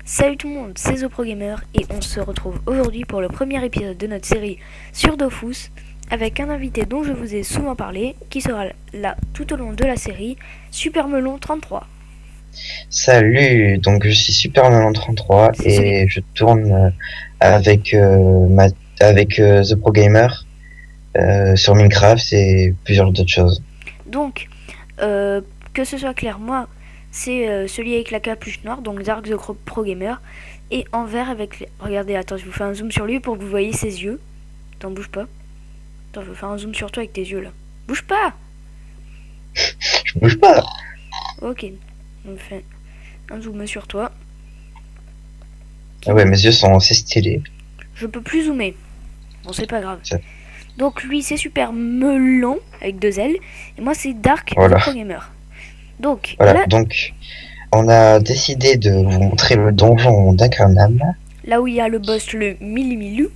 Salut tout le monde, c'est TheProGamer et on se retrouve aujourd'hui pour le premier épisode de notre série sur Dofus avec un invité dont je vous ai souvent parlé qui sera là tout au long de la série, Supermelon33. Salut, donc je suis Supermelon33 C'est celui. et je tourne avec The Pro Gamer sur Minecraft et plusieurs d'autres choses. Donc, euh, que ce soit clair, moi c'est celui avec la capuche noire, donc Dark TheProGamer, et en vert avec les... Regardez, attends, je vous fais un zoom sur lui pour que vous voyez ses yeux. Attends, bouge pas. Attends, je vais faire un zoom sur toi avec tes yeux là. Bouge pas. Je bouge pas. Ok, on fait un zoom sur toi. Ah ouais, mes yeux sont assez stylés. Je peux plus zoomer. Bon, c'est pas grave. Ça- Donc lui, c'est Supermelon avec deux L. Et moi, c'est Dark Voilà, TheProGamer. Donc voilà. là, Donc on a décidé de vous montrer le donjon d'Incarnam. là où il y a le boss, le Milimilou.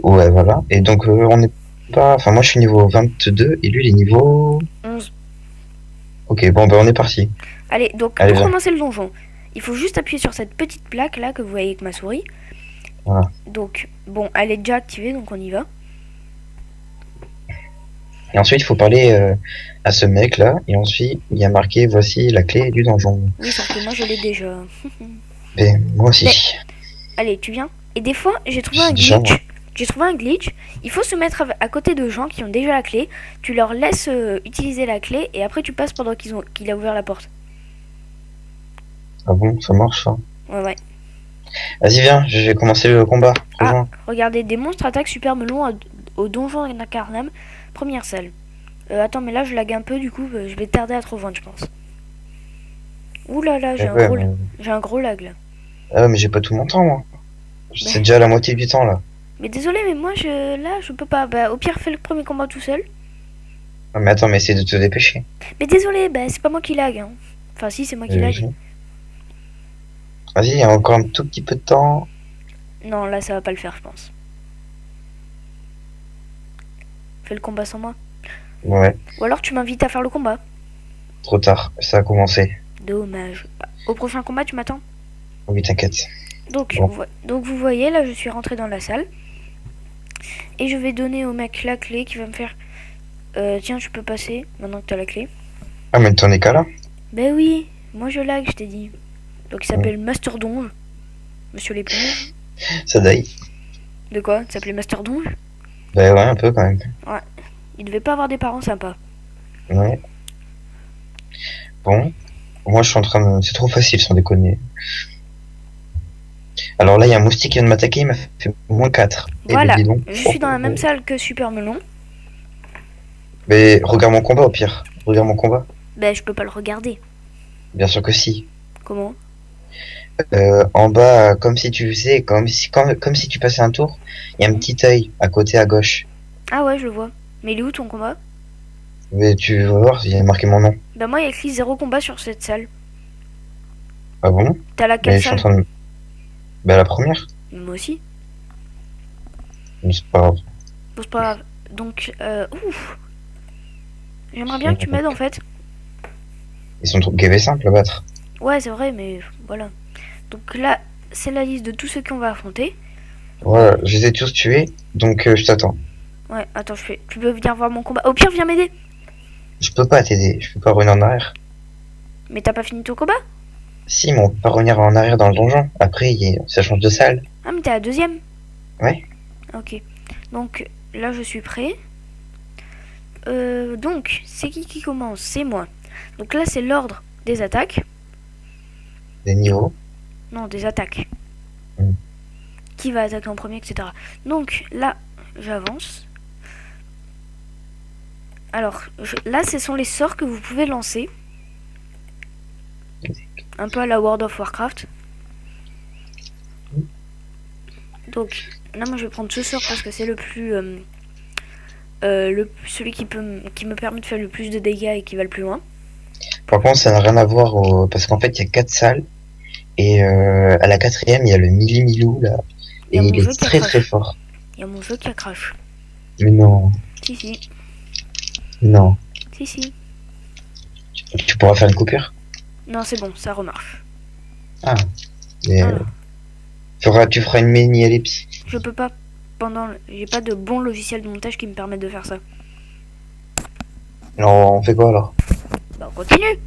Ouais, voilà. Et donc on est pas. Enfin, moi je suis niveau 22 et lui il est niveau. 11. Ok, bon, ben on est parti. Allez, donc Allez, pour viens. commencer le donjon, il faut juste appuyer sur cette petite plaque là que vous voyez avec ma souris. Voilà. Donc, bon, elle est déjà activée, donc on y va. Et ensuite, il faut parler à ce mec-là. Et ensuite, il y a marqué voici la clé du donjon. Oui, sauf que moi, je l'ai déjà. Et moi aussi. Mais, allez, tu viens. Et des fois, j'ai trouvé un Déjà, moi. glitch. J'ai trouvé un glitch. Il faut se mettre à côté de gens qui ont déjà la clé. Tu leur laisses utiliser la clé et après tu passes pendant qu'il a ouvert la porte. Ah bon, ça marche, ça. Ouais, ouais. Vas-y, viens, je vais commencer le combat. Ah, Rejoins. regardez, des monstres attaquent Supermelon au donjon d'Incarnam, première salle. Attends, mais là je lag un peu, du coup, je vais tarder à te rejoindre, je pense. Ouh là là, Mais ouais, mais... j'ai un gros lag là. Ah ouais, mais j'ai pas tout mon temps, moi. C'est Mais, déjà la moitié du temps, là. mais désolé, mais moi là je peux pas. Bah, au pire, fais le premier combat tout seul. Ah, mais attends, mais essaie de te dépêcher. Mais désolé, bah c'est pas moi qui lag, hein. Enfin, si, c'est moi qui lag. Vas-y, il y a encore un tout petit peu de temps. Non, là ça va pas le faire, je pense. Fais le combat sans moi. Ouais, Ou alors tu m'invites à faire le combat. trop tard. Ça a commencé. Dommage. Au prochain combat, tu m'attends. Oui, t'inquiète. Donc, Bon. donc vous voyez, là je suis rentré dans la salle. Et je vais donner au mec la clé qui va me faire... tiens, tu peux passer maintenant que t'as la clé. Ah, mais t'en es qu'à là. Ben oui, moi je lag, je t'ai dit. Donc il Mm. s'appelle Master Donge. Monsieur l'éponge. Ça daille. De quoi? Il s'appelait Master Donge? Bah ouais, un peu quand même. Ouais. Il devait pas avoir des parents sympas. Ouais. Bon. Moi, je suis en train de... C'est trop facile, sans déconner. Alors là, il y a un moustique qui vient de m'attaquer, il m'a fait -4. Et ben Voilà, dis donc. je Oh, suis dans la oh, même oh. salle que Supermelon. Mais regarde mon combat au pire. Regarde mon combat. Ben je peux pas le regarder. Bien sûr que si. Comment? En bas, comme si tu faisais, comme si tu passais un tour, il y a un petit œil à côté à gauche. Ah ouais, je le vois. Mais il est où ton combat? Mais tu vas voir, il y a marqué mon nom. Ben moi il y a écrit 0 combat sur cette salle. Ah bon? T'as laquelle Mais je suis en salle? train de... Bah la première. Moi aussi. Mais c'est pas grave. Bon, c'est pas grave. Donc, ouf. J'aimerais bien que tu m'aides en fait. Ils sont trop gavés simples à battre. Ouais, c'est vrai, mais voilà. Donc là, c'est la liste de tous ceux qu'on va affronter. Voilà, je les ai tous tués, donc je t'attends. Ouais, attends, tu peux venir voir mon combat. Au pire, viens m'aider. Je peux pas t'aider, je peux pas revenir en arrière. Mais t'as pas fini ton combat? Si, mais on peut pas revenir en arrière dans le donjon. Après, ça change de salle. Ah, mais t'es à la deuxième. Ouais. Ok. Donc là, je suis prêt. Donc, c'est qui commence? C'est moi. Donc là, c'est l'ordre des attaques. Des niveaux. Non, des attaques. Mm. Qui va attaquer en premier, etc. Donc là, j'avance. Alors, là, ce sont les sorts que vous pouvez lancer. Un peu à la World of Warcraft. Donc, là, moi, je vais prendre ce sort parce que c'est le plus... celui qui me permet de faire le plus de dégâts et qui va le plus loin. Par contre, ça n'a rien à voir parce qu'en fait, il y a 4 salles. Et à la quatrième, il y a le Milimilou, là. Et il est très très fort. Il y a mon jeu qui a crash. Mais non, Si, si. non. Si, si. Tu pourras faire une coupure? Non, c'est bon, ça remarche. Ah. Mais, Alors, Tu feras une mini-ellipse. Je peux pas. J'ai pas de bon logiciel de montage qui me permette de faire ça. Alors, on fait quoi alors? Bah, on continue.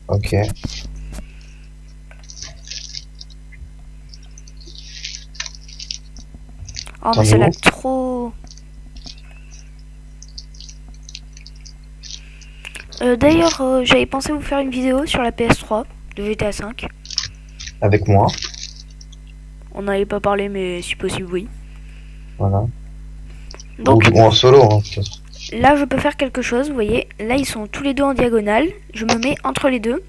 Ok. Oh, mais ça lag trop. D'ailleurs, j'avais pensé vous faire une vidéo sur la PS3 de GTA V. Avec moi. On n'avait pas parlé, mais si possible, oui. Voilà. Donc, ou en solo. Hein. Là, je peux faire quelque chose, vous voyez. Là, ils sont tous les deux en diagonale. Je me mets entre les deux.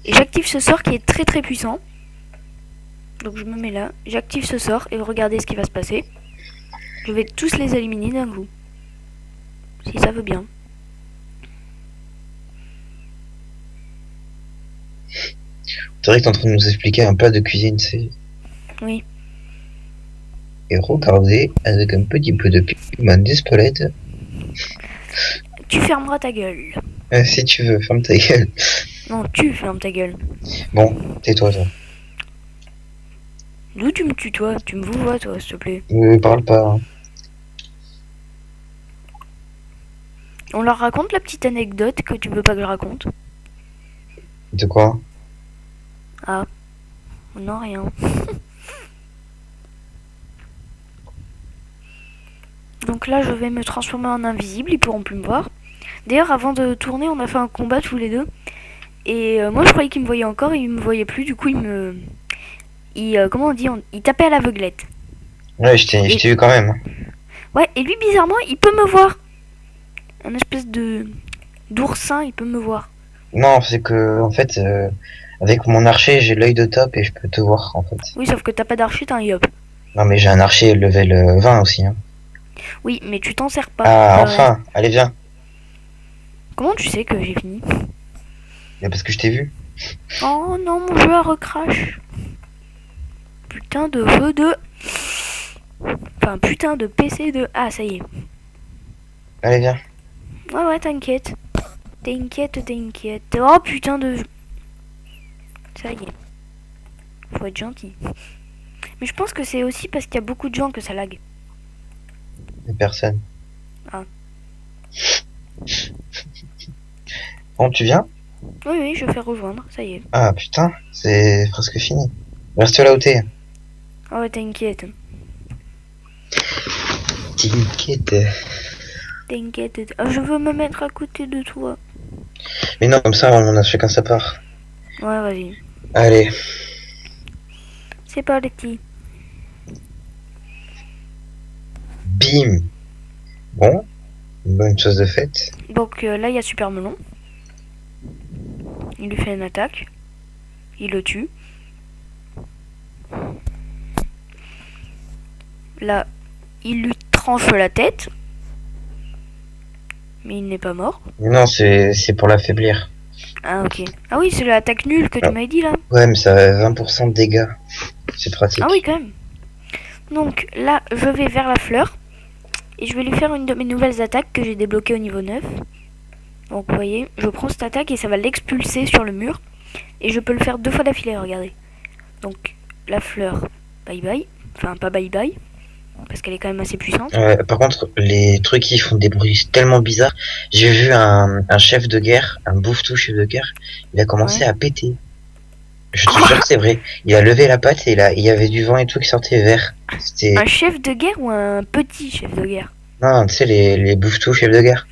Et j'active ce sort qui est très très puissant. Donc je me mets là. J'active ce sort et regardez ce qui va se passer. Je vais tous les éliminer d'un coup. Si ça veut bien. C'est vrai que t'es en train de nous expliquer un plat de cuisine, c'est... Oui. Et regardez, avec un petit peu de piment d'Espelette. Tu fermeras ta gueule. Si tu veux, ferme ta gueule. Non, tu fermes ta gueule. Bon, tais-toi, toi. D'où tu me tutoies? Tu me vois, toi, s'il te plaît. Parle pas. Hein. On leur raconte la petite anecdote que tu veux pas que je raconte? De quoi? Ah. Non, rien. Donc là, je vais me transformer en invisible, ils pourront plus me voir. D'ailleurs, avant de tourner, on a fait un combat tous les deux. Et moi, je croyais qu'il me voyait encore, et il me voyait plus. Du coup, comment on dit, il tapait à l'aveuglette. Ouais, je t'ai vu quand même. Ouais, et lui, bizarrement, il peut me voir. Un espèce d'oursin, il peut me voir. Non, c'est que, en fait, avec mon archer, j'ai l'œil de top et je peux te voir, en fait. Oui, sauf que t'as pas d'archer, t'as un yop. Non, mais j'ai un archer level 20 aussi. Hein. Oui, mais tu t'en sers pas. Ah, enfin, allez, viens. Comment tu sais que j'ai fini? Mais parce que je t'ai vu. Oh non, mon jeu a recrash. Putain de jeu de... Enfin, putain de PC de... Ah, ça y est. Allez, viens. Ouais, t'inquiète. T'inquiète. Oh, putain de... Ça y est. Faut être gentil. Mais je pense que c'est aussi parce qu'il y a beaucoup de gens que ça lag. Mais personne. Ah. Bon, tu viens? Oui, je fais rejoindre, ça y est. Ah, putain, c'est presque fini. Reste là où t'es. Oh, ouais, t'inquiète. T'inquiète. Oh, je veux me mettre à côté de toi. Mais non, comme ça, on a chacun sa part. Ouais, vas-y. Allez. C'est parti. Bim. Bon, une bonne chose de faite. Donc là, il y a Super Melon. Il lui fait une attaque. Il le tue. Là, il lui tranche la tête. Mais il n'est pas mort. Non, c'est pour l'affaiblir. Ah, ok. Ah oui, c'est l'attaque nulle que tu m'avais dit là. Ouais, mais ça a 20% de dégâts. C'est pratique. Ah oui, quand même. Donc là, je vais vers la fleur. Et je vais lui faire une de mes nouvelles attaques que j'ai débloquées au niveau 9. Donc vous voyez, je prends cette attaque et ça va l'expulser sur le mur. Et je peux le faire 2 fois d'affilée, regardez. Donc la fleur, bye bye. Enfin, pas bye bye. Parce qu'elle est quand même assez puissante. Par contre, les trucs qui font des bruits tellement bizarres. J'ai vu un chef de guerre, un bouffetou chef de guerre. Il a commencé à péter. Je te jure que c'est vrai. Il a levé la patte et il y avait du vent et tout qui sortait vert. C'était... Un chef de guerre ou un petit chef de guerre? Non, tu sais, les bouffetous chefs de guerre.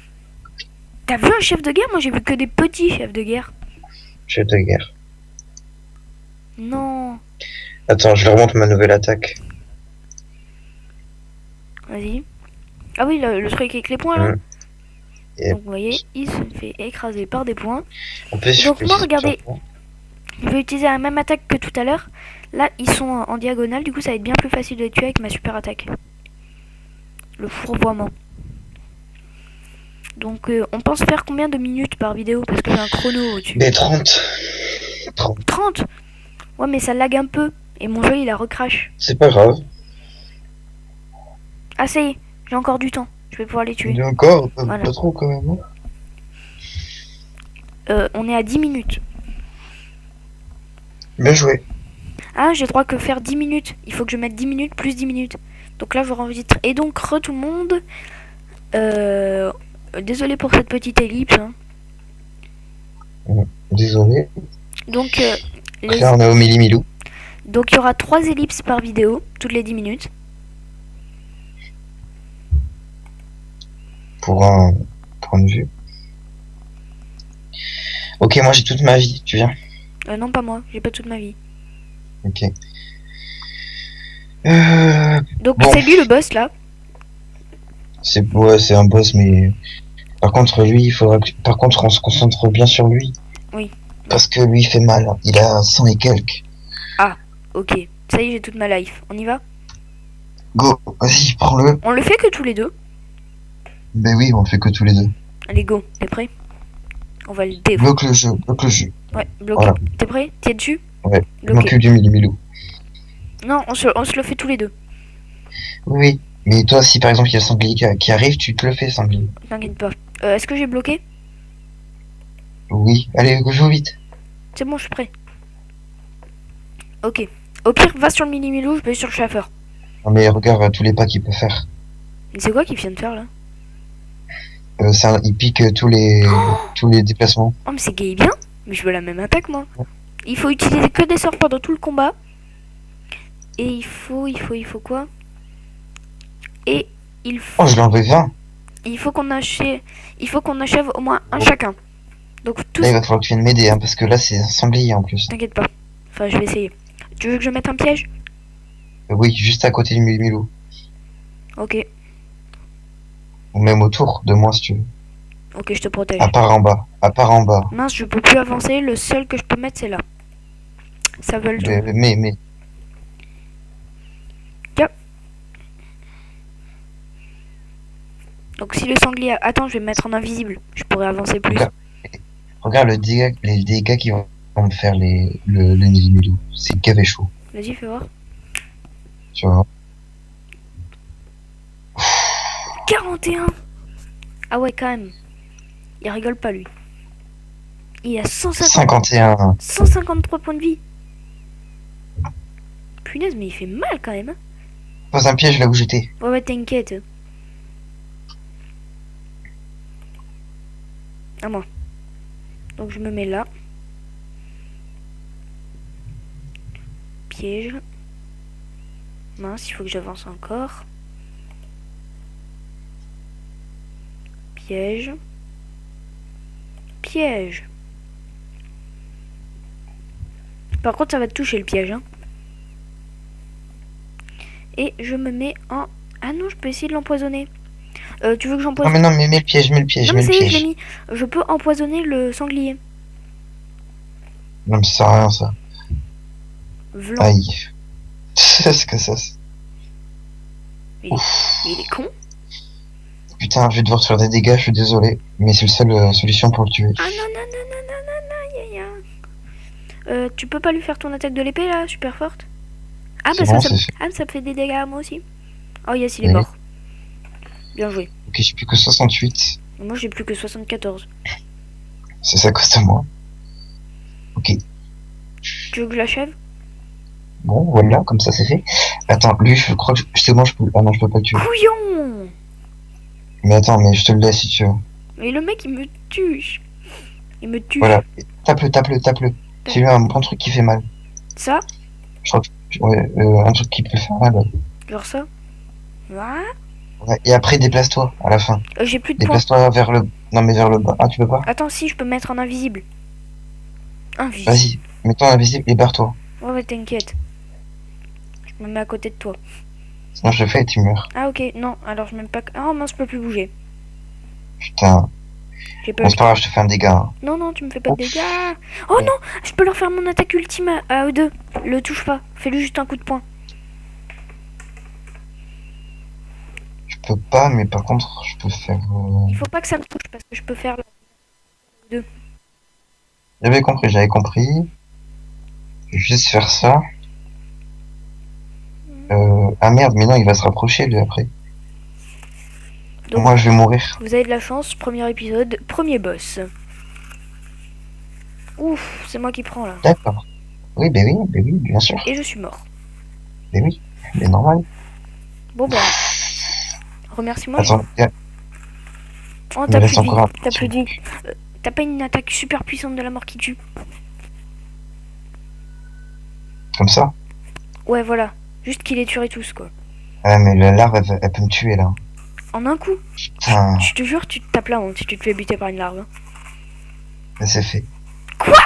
T'as vu un chef de guerre? Moi j'ai vu que des petits chefs de guerre. Chef de guerre. Non. Attends, je leur montre ma nouvelle attaque. Vas-y. Ah oui, le truc avec les points là. Et... Donc vous voyez, il se fait écraser par des points. En plus, donc moi regardez, je vais utiliser la même attaque que tout à l'heure. Là ils sont en diagonale, du coup ça va être bien plus facile de les tuer avec ma super attaque. Le fourvoiement. Donc on pense faire combien de minutes par vidéo? Parce que j'ai un chrono au-dessus. Mais 30. 30. Ouais mais ça lag un peu. Et mon jeu il a recrash. C'est pas grave. Ah ça y est, j'ai encore du temps. Je vais pouvoir les tuer. Il y a encore voilà. Pas trop quand même. On est à 10 minutes. Bien joué. Ah, j'ai droit que faire 10 minutes. Il faut que je mette 10 minutes plus 10 minutes. Donc là, je enregistre. Et donc, tout le monde. Désolé pour cette petite ellipse. Hein. Désolé. Donc, Là, on est au millimilou. donc, il y aura 3 ellipses par vidéo, toutes les 10 minutes. Pour un point de vue. Ok, moi j'ai toute ma vie, tu viens? Non, pas moi, j'ai pas toute ma vie. Ok. Donc, Bon. c'est lui le boss là. Ouais, c'est un boss, mais par contre, lui, il faudra que... Par contre, on se concentre bien sur lui. Oui. Parce que lui, il fait mal. Il a 100 et quelques. Ok, ça y est, j'ai toute ma life. On y va? Go, vas-y, prends-le. On le fait que tous les deux. Ben oui, on fait que tous les deux. Allez, go, t'es prêt? On va le dév. Bloque le jeu, bloque le jeu. Ouais, bloqué. Voilà. T'es prêt? T'es dessus? Ouais, je Bloqué. m'occupe du millimilou. Non, on se le fait tous les deux. Oui, mais toi, si par exemple il y a Sanglier qui arrive, tu te le fais, Sanglier. T'inquiète pas. Est-ce que j'ai bloqué? Oui, allez, joue vite. C'est bon, je suis prêt. Ok. Au pire, va sur le mini-milou, je vais sur le chauffeur. Non, mais regarde tous les pas qu'il peut faire. Mais c'est quoi qu'il vient de faire là? Il pique tous les déplacements. Oh, mais c'est gay bien. Mais je veux la même attaque, moi. Il faut utiliser que des sorts pendant tout le combat. Et il faut quoi? Et il faut... Oh, je l'ai enlevé 20. Il faut qu'on achève au moins un chacun. Donc tous... Là, il va falloir que tu viennes m'aider, hein, parce que là, c'est un sanglier en plus. T'inquiète pas. Enfin, je vais essayer. Tu veux que je mette un piège? Oui, juste à côté du millimilou. Ok. Ou même autour de moi, si tu veux. Ok, je te protège. À part en bas. À part en bas. Mince, je peux plus avancer. Le seul que je peux mettre, c'est là. Ça veut le tout. Mais. Donc si le sanglier... Attends, je vais me mettre en invisible. Je pourrais avancer plus. Regarde les dégâts qui vont me faire le millimilou. C'est gavé chaud. Vas-y, fais voir. Tu vois. 41. Ah ouais, quand même. Il rigole pas, lui. Il a 51. 153 points de vie. Punaise, mais il fait mal quand même. Hein. Pose un piège là où j'étais. Ouais, t'inquiète. À moi. Donc je me mets là. Piège. Mince, il faut que j'avance encore. Piège. Piège. Par contre, ça va te toucher le piège. Hein. Et je me mets en... Ah non, je peux essayer de l'empoisonner. Tu veux que j'empoisonne? Non, mais mets le piège, mets le piège, Non, mets mais le ça y est, je piège. l'ai mis. Je peux empoisonner le sanglier. Non, mais ça sert à rien, ça. Vlan. Aïe. C'est que ça. Il est con. Putain, je vais devoir te faire des dégâts, je suis désolé. Mais c'est la seule solution pour le tuer. Ah non, non, non, non, non, non, non, ya, ya. Tu peux pas lui faire ton attaque de l'épée là, super forte? Ah bah bon, ça c'est fait. me fait des dégâts à moi aussi. Oh yes, il est Oui. mort. Bien joué. Ok, j'ai plus que 68. Moi j'ai plus que 74. C'est ça coste à moi. Ok. Tu veux que je l'achève? Bon, voilà, comme ça c'est fait. Attends, lui, je crois que c'est bon, je peux. Ah non, je peux pas le tuer. Couillon! Mais attends, mais je te le laisse si tu veux. Mais le mec il me tue. Il me tue. Voilà. Tape-le. Fais-lui un bon truc qui fait mal. Ça? Je crois que. Ouais, un truc qui peut faire mal. Ouais. Genre ça? Voilà. Ouais, et après, déplace-toi à la fin. J'ai plus de points. Déplace-toi vers le. Non, mais vers le bas. Ah, tu peux pas? Attends, si, je peux me mettre en invisible. Invisible. Vas-y, mets-toi invisible et barre-toi. Ouais, t'inquiète. Je me mets à côté de toi. Sinon, je le fais et tu meurs. Ah, ok, non, alors je m'aime pas. Oh mince, je peux plus bouger. Putain. J'ai Bon, peur. c'est pas grave, je te fais un dégât. Hein. Non, non, tu me fais pas de dégâts. Oh non, je peux leur faire mon attaque ultime à eux deux. Le touche pas. Fais-lui juste un coup de poing. Je peux pas, mais par contre, je peux faire. Il faut pas que ça me touche parce que je peux faire. J'avais compris. Je vais juste faire ça. Ah merde, mais non, il va se rapprocher lui après. Donc, moi, je vais mourir. Vous avez de la chance, premier épisode, premier boss. Ouf, c'est moi qui prends là. D'accord. ben oui, bien sûr. Et je suis mort. Ben oui, mais normal. Bon bah, remercie-moi. Attends, Oh, il me t'as plus reste de vie. encore un. T'as plus de vie. T'as pas une attaque super puissante de la mort qui tue. Comme ça. Ouais, voilà. Juste qu'il les tuerait tous, quoi. Ouais, mais la larve, elle peut me tuer là. En un coup. Putain, Je te jure, tu te tapes la honte si tu te fais buter par une larve. Hein. mais c'est fait. Quoi?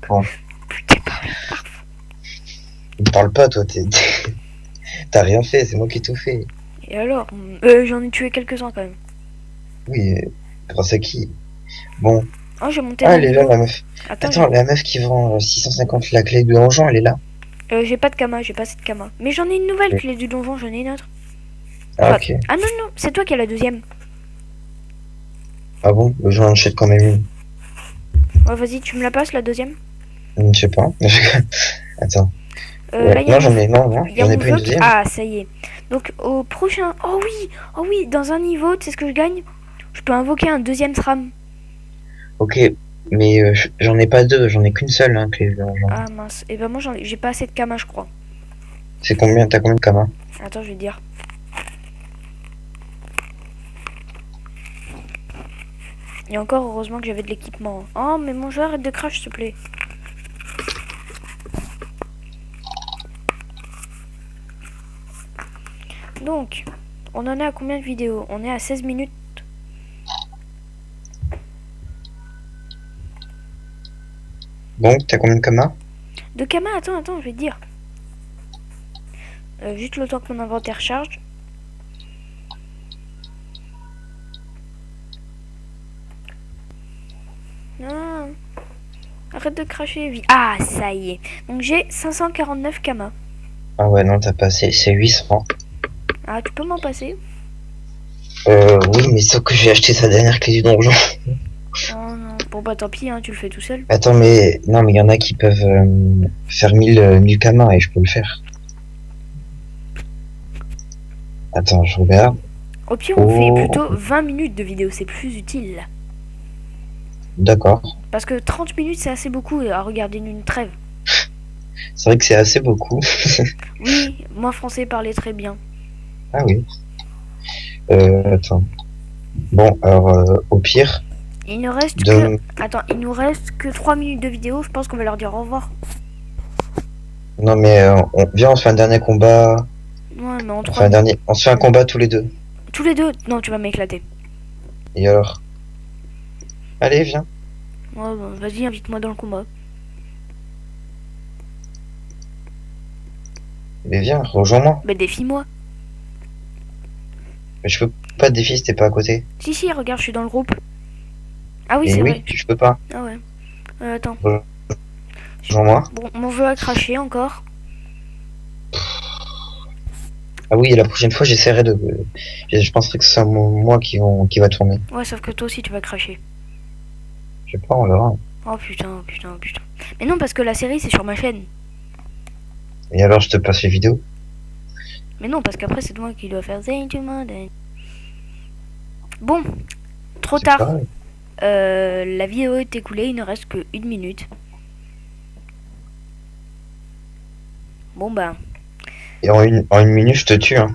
Bon, Putain, par une larve. me parle pas, toi, t'as rien fait, c'est moi qui ai tout fait. Et alors j'en ai tué quelques-uns quand même. Oui, grâce à qui? Bon, Oh, j'ai monté ah, d'un elle est là, niveau. la meuf. Attends, Attends, la meuf qui vend 650 la clé de donjon, elle est là. j'ai pas de kama, j'ai pas assez de kama. Mais j'en ai une nouvelle clé du donjon, j'en ai une autre. Ah, Enfin, ok. ah non, non, c'est toi qui as la deuxième. Ah bon, j'en achète quand même une. Ouais, vas-y, tu me la passes la deuxième. Je sais pas. Attends. Là, Ouais, il y a non, mon... j'en ai, non, y a j'en ai mon pas une vote. deuxième. Ah, ça y est. Donc, au prochain. Oh oui, dans un niveau, tu sais ce que je gagne? Je peux invoquer un deuxième SRAM. Ok, mais j'en ai pas deux, j'en ai qu'une seule, hein, clé de donjon. Ah mince. Et ben, moi, j'ai pas assez de kama, je crois. C'est combien, t'as combien de kamas? Attends, je vais te dire. Et encore, heureusement que j'avais de l'équipement. Oh, mais mon jeu arrête de crash, s'il te plaît. Donc, on en est à combien de vidéos? On est à 16 minutes. Bon, t'as combien de kamas? De Kama, attends, je vais te dire. Juste le temps que mon inventaire charge. Non. Arrête de cracher. Ah, ça y est. Donc j'ai 549 Kama. Ah ouais, non, t'as pas assez, c'est 800. Ah, tu peux m'en passer? Oui, mais sauf que j'ai acheté sa dernière clé du donjon. Oh non. Bon bah tant pis, hein, tu le fais tout seul. Attends, mais non, mais il y en a qui peuvent faire 1000 kamas et je peux le faire. Attends, je regarde. Au pire, on fait Oh, plutôt 20 minutes de vidéo, c'est plus utile. d'accord. Parce que 30 minutes, c'est assez beaucoup à regarder une trêve. C'est vrai que c'est assez beaucoup. Oui, moi français parlait très bien. Ah oui. Attends. Bon, alors, au pire, Il ne reste de... que... Attends, il nous reste que 3 minutes de vidéo, je pense qu'on va leur dire au revoir. Non, mais viens, on se fait un dernier combat. Ouais, mais en On 3 fait un dernier... On se fait un combat tous les deux. Tous les deux? Non, tu vas m'éclater. Et alors? Allez, viens. Ouais, bah, vas-y, invite-moi dans le combat. Mais viens, rejoins-moi. Bah, défie-moi. Mais je peux pas te défier si t'es pas à côté. Si, regarde, je suis dans le groupe. Ah oui, Et c'est oui, vrai. je peux pas. Ah ouais. Attends. Rejoins-moi. Bon, mon jeu a craché encore. Ah oui, et la prochaine fois, j'essaierai de... Je penserai que c'est moi qui va tourner. Ouais, sauf que toi aussi, tu vas cracher. Je sais pas, on verra. Oh putain. Mais non, parce que la série, c'est sur ma chaîne. Et alors, je te passe les vidéos. Mais non, parce qu'après, c'est moi qui dois faire Zane to Modern. Bon, trop C'est tard. pareil. La vidéo est écoulée, il ne reste que 1 minute. Bon bah, Et en une minute, je te tue, hein.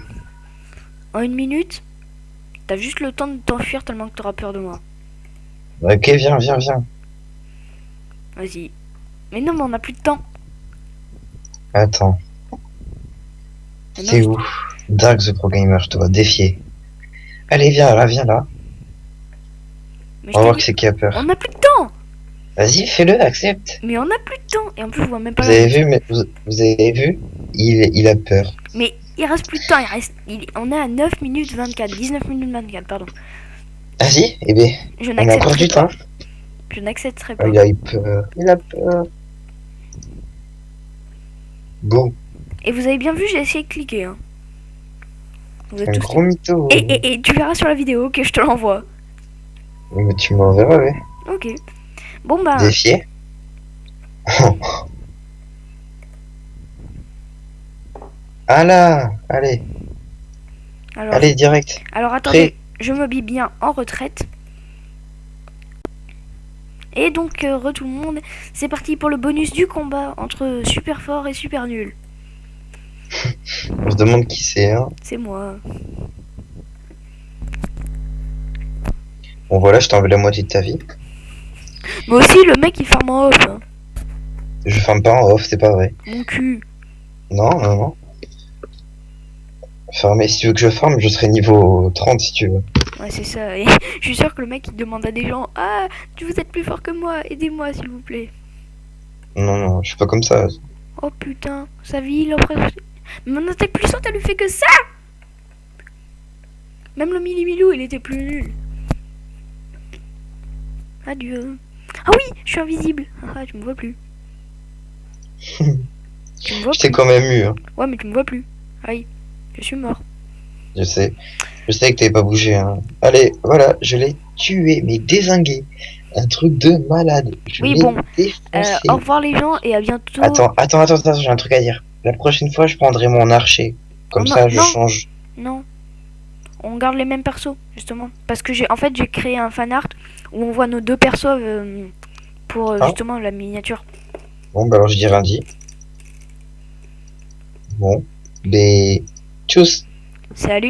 en 1 minute, t'as juste le temps de t'enfuir tellement que t'auras peur de moi. Ok, viens. Vas-y. Mais non, mais on a plus de temps. Attends. Mais non, C'est où? Dark the Pro Gamer, je te vois défier. Allez, viens là. Mais On je va t'ai voir dit, qui c'est qui a peur. on a plus de temps. Vas-y, fais-le, accepte. Mais on a plus de temps. Et en plus, je vois même pas Vous la avez route. vu, mais vous avez vu? Il a peur. Mais il reste plus de temps. On est à 9 minutes 24. 19 minutes 24, pardon. Vas-y, eh bien, Je on a encore n'accepterai du pas. temps. Je n'accepterai Ah, pas. il a eu peur. Il a peur. Bon, Et vous avez bien vu, j'ai essayé de cliquer. Hein. Vous êtes un tous... gros mytho. Et tu verras sur la vidéo que je te l'envoie. Mais tu m'enverras, ouais. Ok. Bon bah, Défier. Ah là, allez, alors, allez, direct. attendez. je m'habille bien en retraite. Et donc, tout le monde, c'est parti pour le bonus du combat entre super fort et super nul. On se demande qui c'est, hein. C'est moi. Bon voilà, je t'ai enlevé la moitié de ta vie. Mais aussi, le mec, il farme en off. Hein. Je farme pas en off, c'est pas vrai. Mon cul. Non, non, non. Farmer, si tu veux que je farme, je serai niveau 30 si tu veux. Ouais, c'est ça. Et je suis sûr que le mec, il demande à des gens, ah, vous êtes plus fort que moi, aidez-moi, s'il vous plaît. Non, non, je suis pas comme ça. Oh putain, sa vie, il a presque... Mon attaque puissante, elle lui fait que ça. Même le Milou, il était plus nul. Adieu. Ah oui, je suis invisible. Ah, tu me vois plus. Tu me vois Je t'ai plus. quand même eu, hein. Ouais, mais tu me vois plus. Aïe, je suis mort. Je sais. Je sais que t'avais pas bougé, hein. Allez, voilà, je l'ai tué, mais dézingué. Un truc de malade. Je Oui, l'ai bon. défoncé. Au revoir les gens et à bientôt. Attends, j'ai un truc à dire. La prochaine fois, je prendrai mon archer. Comme Oh, non, ça, je non, change. non. On garde les mêmes persos, justement. Parce que j'ai créé un fanart où on voit nos deux persos pour Ah, justement la miniature. bon, bah alors je dis rien dit. Bon. Mais... Tchuss. Salut.